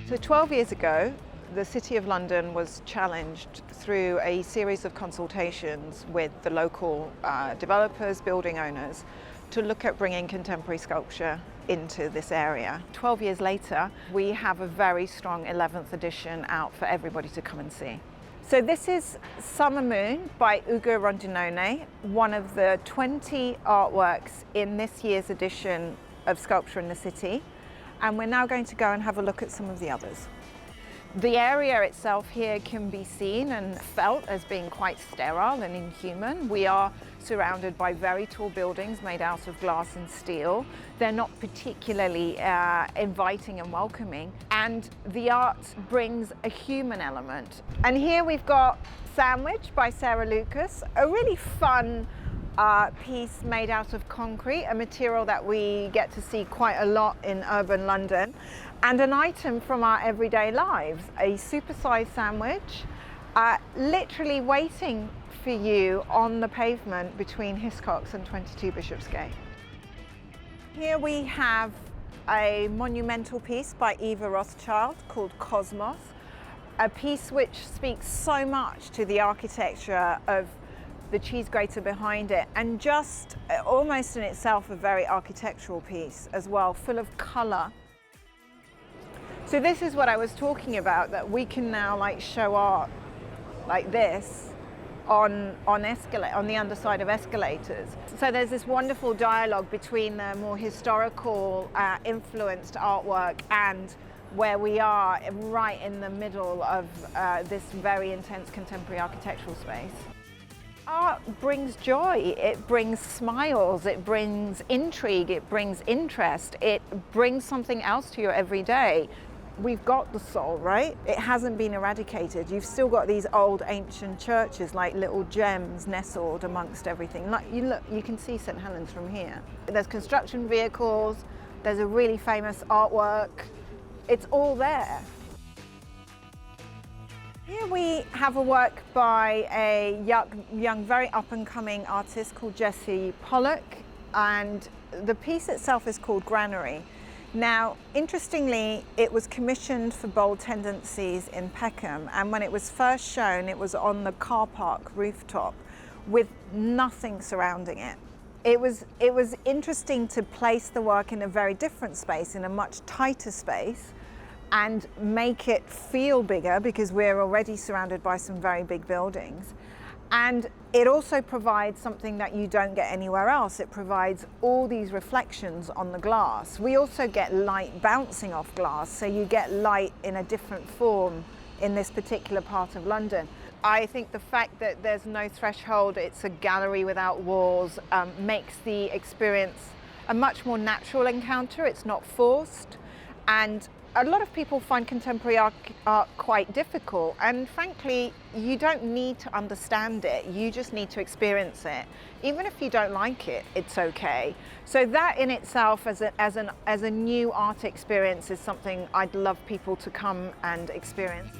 So 12 years ago, the City of London was challenged through a series of consultations with the local developers, building owners, to look at bringing contemporary sculpture into this area. 12 years later, we have a very strong 11th edition out for everybody to come and see. So this is Summer Moon by Ugo Rondinone, one of the 20 artworks in this year's edition of Sculpture in the City. And we're now going to go and have a look at some of the others. The area itself here can be seen and felt as being quite sterile and inhuman. We are surrounded by very tall buildings made out of glass and steel. They're not particularly inviting and welcoming, and the art brings a human element. And here we've got Sandwich by Sarah Lucas, a really fun piece made out of concrete, a material that we get to see quite a lot in urban London, and an item from our everyday lives, a supersized sandwich, literally waiting for you on the pavement between Hiscox and 22 Bishopsgate. Here we have a monumental piece by Eva Rothschild called Cosmos, a piece which speaks so much to the architecture of the cheese grater behind it, and just almost in itself a very architectural piece as well, full of colour. So this is what I was talking about, that we can now show art like this on the underside of escalators. So there's this wonderful dialogue between the more historical influenced artwork and where we are right in the middle of this very intense contemporary architectural space. Art brings joy, it brings smiles, it brings intrigue, it brings interest, it brings something else to your everyday. We've got the soul, right? It hasn't been eradicated. You've still got these old ancient churches like little gems nestled amongst everything. Like you can see St Helens from here. There's construction vehicles, there's a really famous artwork. It's all there. Here we have a work by a young, very up-and-coming artist called Jessie Pollock, and the piece itself is called Granary. Now, interestingly, it was commissioned for Bold Tendencies in Peckham, and when it was first shown, it was on the car park rooftop with nothing surrounding it. It was interesting to place the work in a very different space, in a much tighter space, and make it feel bigger because we're already surrounded by some very big buildings. And it also provides something that you don't get anywhere else. It provides all these reflections on the glass. We also get light bouncing off glass, so you get light in a different form in this particular part of London. I think the fact that there's no threshold, it's a gallery without walls, makes the experience a much more natural encounter. It's not forced. And a lot of people find contemporary art quite difficult, and frankly, you don't need to understand it, you just need to experience it. Even if you don't like it, it's okay. So that in itself as a new art experience is something I'd love people to come and experience.